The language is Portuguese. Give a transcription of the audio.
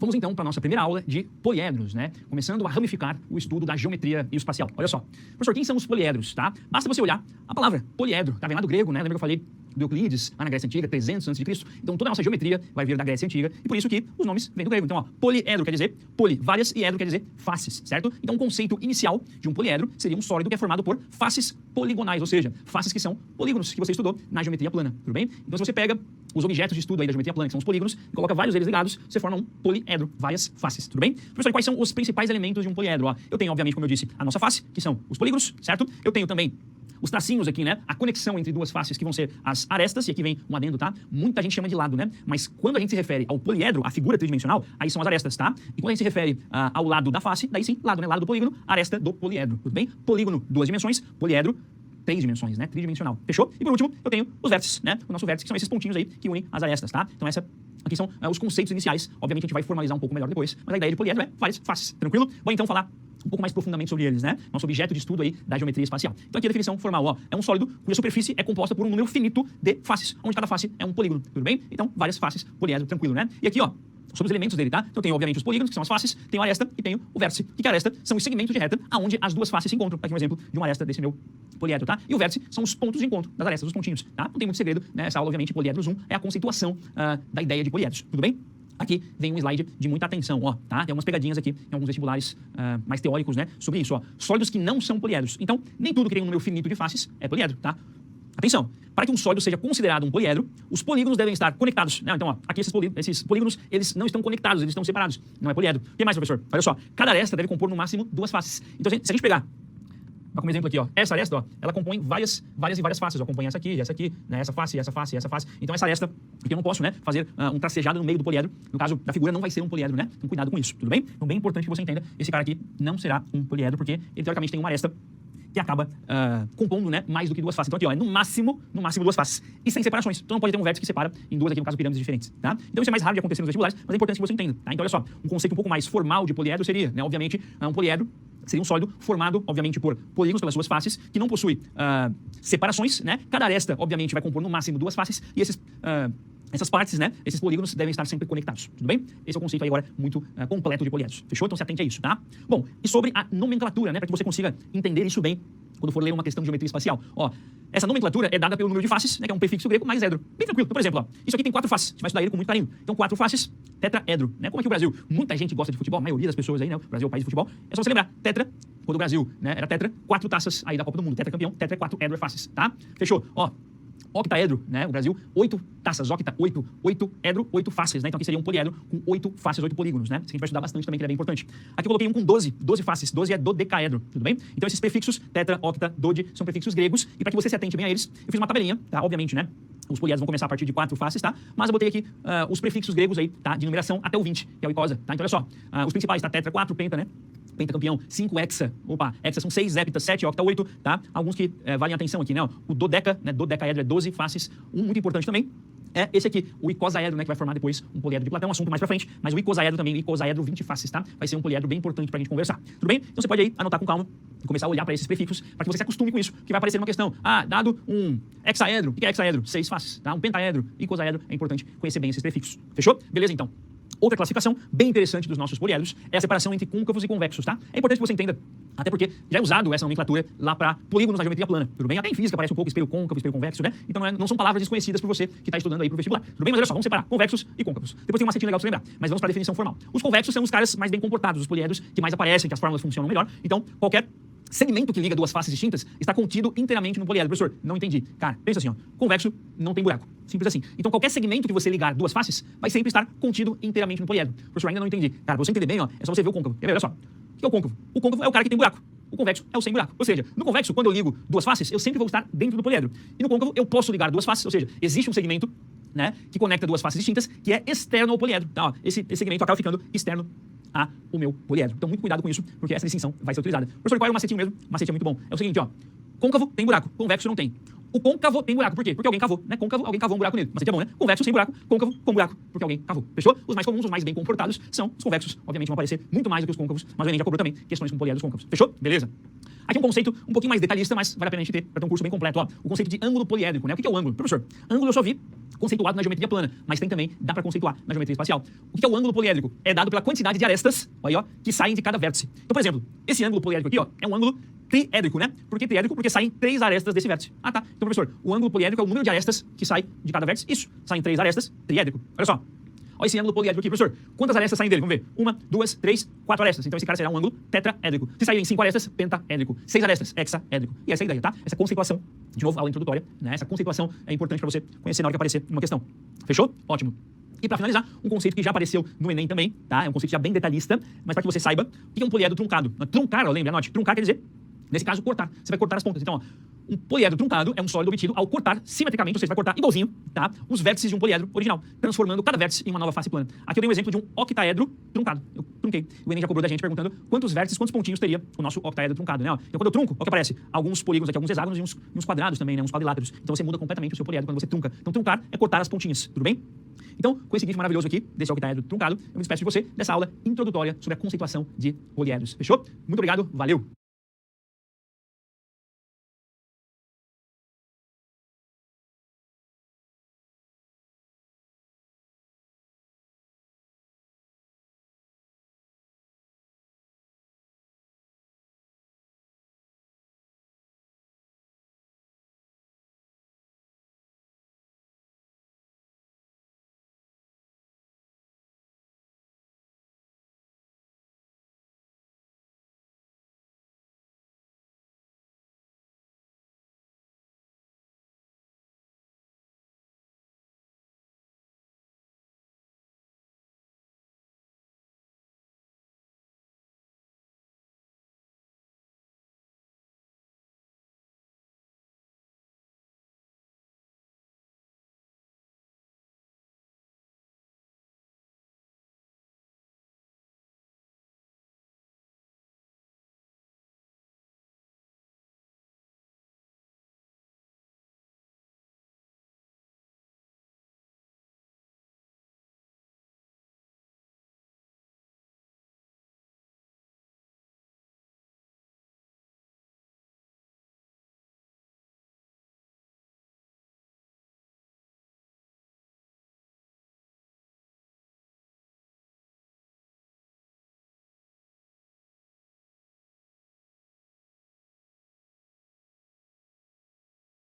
Vamos então para a nossa primeira aula de poliedros, né? Começando a ramificar o estudo da geometria espacial. Olha só. Professor, quem são os poliedros, tá? Basta você olhar a palavra poliedro, tá vendo lá do grego, né? Lembra que eu falei do Euclides, lá na Grécia Antiga, 300 a.C.? Então toda a nossa geometria vai vir da Grécia Antiga e por isso que os nomes vêm do grego. Então, ó, poliedro quer dizer poli, várias, e edro quer dizer faces, certo? Então o conceito inicial de um poliedro seria um sólido que é formado por faces poligonais, ou seja, faces que são polígonos que você estudou na geometria plana, tudo bem? Então se você pega os objetos de estudo aí da geometria plana, que são os polígonos, e coloca vários deles ligados, você forma um poliedro, várias faces, tudo bem? Professor, quais são os principais elementos de um poliedro? Ó, eu tenho, obviamente, como eu disse, a nossa face, que são os polígonos, certo? Eu tenho também os tracinhos aqui, né? A conexão entre duas faces, que vão ser as arestas, e aqui vem um adendo, tá? Muita gente chama de lado, né? Mas quando a gente se refere ao poliedro, a figura tridimensional, aí são as arestas, tá? E quando a gente se refere ao lado da face, daí sim, lado, né? Lado do polígono, aresta do poliedro, tudo bem? Polígono, 2 dimensões, poliedro, 3 dimensões, né? Tridimensional. Fechou? E por último, eu tenho os vértices, né? O nosso vértice, que são esses pontinhos aí que unem as arestas, tá? Então essa aqui são os conceitos iniciais. Obviamente a gente vai formalizar um pouco melhor depois, mas a ideia de poliedro é várias faces, tranquilo? Vou então falar um pouco mais profundamente sobre eles, né? Nosso objeto de estudo aí da geometria espacial. Então aqui a definição formal, ó, é um sólido cuja superfície é composta por um número finito de faces, onde cada face é um polígono, tudo bem? Então, várias faces, poliedro, tranquilo, né? E aqui, ó, sobre os elementos dele, tá? Então eu tenho, obviamente, os polígonos, que são as faces, tenho a aresta e tenho o vértice. O que é a aresta? São os segmentos de reta aonde as duas faces se encontram. Aqui um exemplo de uma aresta desse meu poliedro, tá? E o vértice são os pontos de encontro das arestas, os pontinhos, tá? Não tem muito segredo, né? Essa aula, obviamente, poliedros 1 é a conceituação da ideia de poliedros, tudo bem? Aqui vem um slide de muita atenção, ó, tá? Tem algumas pegadinhas aqui em alguns vestibulares mais teóricos, né? Sobre isso, ó. Sólidos que não são poliedros. Então, nem tudo que tem um número finito de faces é poliedro, tá? Atenção, para que um sólido seja considerado um poliedro, os polígonos devem estar conectados, né? Então, ó, aqui esses polígonos, eles não estão conectados, eles estão separados. Não é poliedro. O que mais, professor? Olha só, cada aresta deve compor no máximo 2 faces. Então, se a gente pegar, como exemplo aqui, ó, essa aresta, ó, ela compõe várias faces, ó, compõe essa aqui, né, essa face, essa face, essa face. Então essa aresta, aqui eu não posso, né, fazer um tracejado no meio do poliedro. No caso da figura não vai ser um poliedro, né? Então cuidado com isso, tudo bem? Então bem importante que você entenda, esse cara aqui não será um poliedro, porque ele teoricamente tem uma aresta que acaba compondo, né, mais do que 2 faces. Então aqui, ó, é no máximo 2 faces. E sem separações. Então não pode ter um vértice que separa em duas, aqui no caso, pirâmides diferentes, tá? Então isso é mais raro de acontecer nos vestibulares, mas é importante que você entenda, tá? Então olha só, um conceito um pouco mais formal de poliedro seria, né, obviamente, um poliedro seria um sólido formado, obviamente, por polígonos pelas suas faces, que não possui separações, né? Cada aresta, obviamente, vai compor no máximo 2 faces, e essas partes, né? Esses polígonos devem estar sempre conectados, tudo bem? Esse é o conceito aí agora muito completo de poliedros, fechou? Então se atente a isso, tá? Bom, e sobre a nomenclatura, né? Para que você consiga entender isso bem quando for ler uma questão de geometria espacial. Ó, essa nomenclatura é dada pelo número de faces, né? Que é um prefixo grego mais edro. Bem tranquilo. Então, por exemplo, ó, isso aqui tem 4 faces. A gente vai estudar ele com muito carinho. Então, 4 faces, tetraedro, né? Como aqui o Brasil, muita gente gosta de futebol, a maioria das pessoas aí, né? O Brasil é o país de futebol. É só você lembrar, tetra, quando o Brasil, né, era tetra, 4 taças aí da Copa do Mundo. Tetra campeão, tetra é 4, edro é faces, tá? Fechou? Ó, octaedro, né? O Brasil, 8 taças, octa, 8 edro, 8 faces, né? Então aqui seria um poliedro com 8 faces, 8 polígonos, né? Isso a gente vai estudar bastante também, que ele é bem importante. Aqui eu coloquei um com 12 faces, 12 é dodecaedro, tudo bem? Então esses prefixos, tetra, octa, dode, são prefixos gregos, e para que você se atente bem a eles, eu fiz uma tabelinha, tá? Obviamente, né? Os poliedros vão começar a partir de 4 faces, tá? Mas eu botei aqui os prefixos gregos aí, tá? De numeração até o 20, que é o icosa, tá? Então olha só, os principais, tá? Tetra, 4, penta, né? Pentacampeão, 5 hexa, hexa são 6, hepta, 7, octa, 8, tá? Alguns que valem atenção aqui, né? O dodeca, né? Dodecaedro é 12 faces. Um muito importante também é esse aqui, o icosaedro, né? Que vai formar depois um poliedro de Platão, um assunto mais pra frente, mas o icosaedro também, o icosaedro 20 faces, tá? Vai ser um poliedro bem importante pra gente conversar, tudo bem? Então você pode aí anotar com calma e começar a olhar pra esses prefixos, pra que você se acostume com isso, que vai aparecer numa questão. Ah, dado um hexaedro, o que é hexaedro? 6 faces, tá? Um pentaedro, icosaedro, é importante conhecer bem esses prefixos, fechou? Beleza, então. Outra classificação bem interessante dos nossos poliedros é a separação entre côncavos e convexos, tá? É importante que você entenda, até porque já é usado essa nomenclatura lá para polígonos na geometria plana, tudo bem? Até em física aparece um pouco espelho côncavo, espelho convexo, né? Então não são palavras desconhecidas por você que está estudando aí pro vestibular, tudo bem? Mas olha só, vamos separar convexos e côncavos. Depois tem um macetinho legal pra você lembrar, mas vamos para a definição formal. Os convexos são os caras mais bem comportados, os poliedros que mais aparecem, que as fórmulas funcionam melhor. Então, qualquer segmento que liga duas faces distintas está contido inteiramente no poliedro. Professor, não entendi. Cara, pensa assim, ó, convexo não tem buraco. Simples assim. Então qualquer segmento que você ligar duas faces vai sempre estar contido inteiramente no poliedro. Professor, ainda não entendi. Cara, pra você entender bem, ó, é só você ver o côncavo. Quer ver? Olha só. O que é o côncavo? O côncavo é o cara que tem buraco. O convexo é o sem buraco. Ou seja, no convexo, quando eu ligo duas faces, eu sempre vou estar dentro do poliedro. E no côncavo, eu posso ligar duas faces, ou seja, existe um segmento, né, que conecta duas faces distintas, que é externo ao poliedro. Tá, ó, esse segmento acaba ficando externo ao meu poliedro. Então, muito cuidado com isso, porque essa distinção vai ser utilizada. Professor, qual é o macetinho mesmo? O macete é muito bom. É o seguinte, ó. Côncavo tem buraco, convexo não tem. O côncavo tem buraco, por quê? Porque alguém cavou, né? Côncavo, alguém cavou um buraco nele. Macete é bom, né? Convexo sem buraco, côncavo com buraco, porque alguém cavou. Fechou? Os mais comuns, os mais bem comportados são os convexos. Obviamente vão aparecer muito mais do que os côncavos, mas o Enem já cobrou também questões com poliedros côncavos. Fechou? Beleza? Aqui um conceito um pouquinho mais detalhista, mas vale a pena a gente ter, para ter um curso bem completo, ó. O conceito de ângulo poliédrico, né? O que é o ângulo? Professor, ângulo eu só vi conceituado na geometria plana, mas tem também, dá para conceituar na geometria espacial. O que é o ângulo poliédrico? É dado pela quantidade de arestas, aí, ó, que saem de cada vértice. Então, por exemplo, esse ângulo poliédrico aqui, ó, é um ângulo triédrico, né? Por que triédrico? Porque saem 3 arestas desse vértice. Ah, tá. Então, professor, o ângulo poliédrico é o número de arestas que sai de cada vértice. Isso, saem 3 arestas, triédrico. Olha só. Olha esse ângulo poliédrico aqui, professor. Quantas arestas saem dele? Vamos ver. 1, 2, 3, 4 arestas. Então esse cara será um ângulo tetraédrico. Se saírem 5 arestas, pentaédrico. 6 arestas, hexaédrico. E essa é a ideia, tá? Essa conceituação, de novo, aula introdutória, né? Essa conceituação é importante para você conhecer na hora que aparecer uma questão. Fechou? Ótimo. E para finalizar, um conceito que já apareceu no Enem também, tá? É um conceito já bem detalhista, mas para que você saiba, o que é um poliedro truncado? Truncar, ó, lembra, anote. Truncar quer dizer, nesse caso, cortar. Você vai cortar as pontas. Então, ó, um poliedro truncado é um sólido obtido ao cortar simetricamente, ou seja, vai cortar igualzinho, tá? Os vértices de um poliedro original, transformando cada vértice em uma nova face plana. Aqui eu dei um exemplo de um octaedro truncado. Eu trunquei. O Enem já cobrou da gente perguntando quantos vértices, quantos pontinhos teria o nosso octaedro truncado, né? Ó, então, quando eu trunco, olha o que aparece? Alguns polígonos aqui, alguns hexágonos e uns quadrados também, né? Uns quadriláteros. Então, você muda completamente o seu poliedro quando você trunca. Então, truncar é cortar as pontinhas, tudo bem? Então, com esse GIF maravilhoso aqui, desse octaedro truncado, eu me despeço de você dessa aula introdutória sobre a conceituação de poliedros. Fechou? Muito obrigado, valeu!